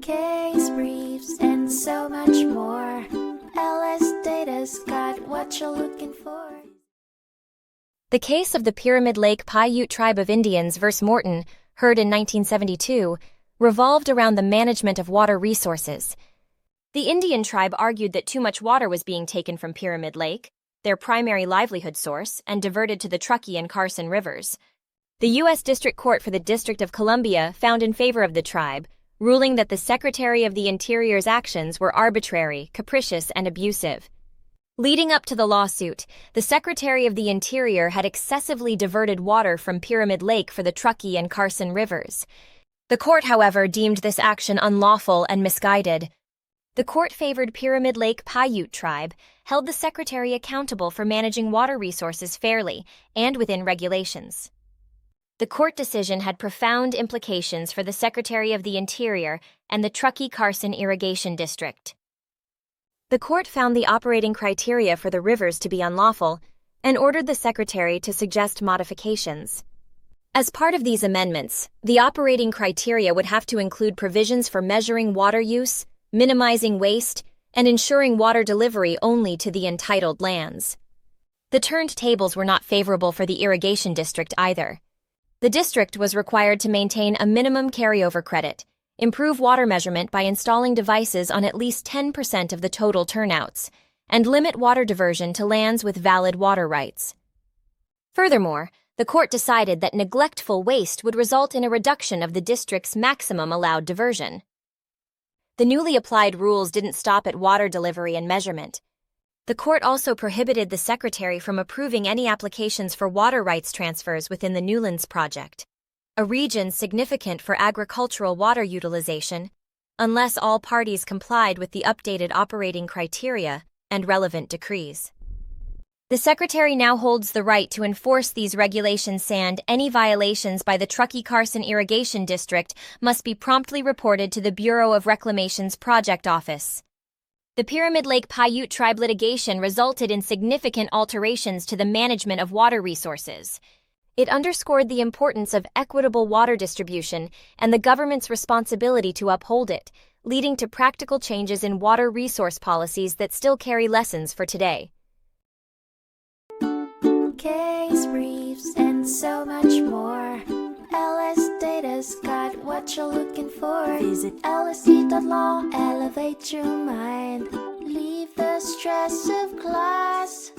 case briefs, and so much more. LSData's got what you're looking for. The case of the Pyramid Lake Paiute tribe of Indians vs. Morton, heard in 1972, revolved around the management of water resources. The Indian tribe argued that too much water was being taken from Pyramid Lake, their primary livelihood source, and diverted to the Truckee and Carson Rivers. The U.S. District Court for the District of Columbia found in favor of the tribe, ruling that the Secretary of the Interior's actions were arbitrary, capricious, and abusive. Leading up to the lawsuit, the Secretary of the Interior had excessively diverted water from Pyramid Lake for the Truckee and Carson Rivers. The court, however, deemed this action unlawful and misguided. The court favored Pyramid Lake Paiute tribe, held the Secretary accountable for managing water resources fairly and within regulations. The court decision had profound implications for the Secretary of the Interior and the Truckee-Carson Irrigation District. The court found the operating criteria for the rivers to be unlawful and ordered the Secretary to suggest modifications. As part of these amendments, the operating criteria would have to include provisions for measuring water use, minimizing waste, and ensuring water delivery only to the entitled lands. The turned tables were not favorable for the irrigation district either. The district was required to maintain a minimum carryover credit, improve water measurement by installing devices on at least 10% of the total turnouts, and limit water diversion to lands with valid water rights. Furthermore, the court decided that neglectful waste would result in a reduction of the district's maximum allowed diversion. The newly applied rules didn't stop at water delivery and measurement. The court also prohibited the Secretary from approving any applications for water rights transfers within the Newlands Project, a region significant for agricultural water utilization, unless all parties complied with the updated operating criteria and relevant decrees. The Secretary now holds the right to enforce these regulations, and any violations by the Truckee-Carson Irrigation District must be promptly reported to the Bureau of Reclamation's Project Office. The Pyramid Lake Paiute tribe litigation resulted in significant alterations to the management of water resources. It underscored the importance of equitable water distribution and the government's responsibility to uphold it, leading to practical changes in water resource policies that still carry lessons for today. Case briefs, and so much more. LSData's got what you're looking for. Visit lsd.law, elevate your mind. Leave the stress of class.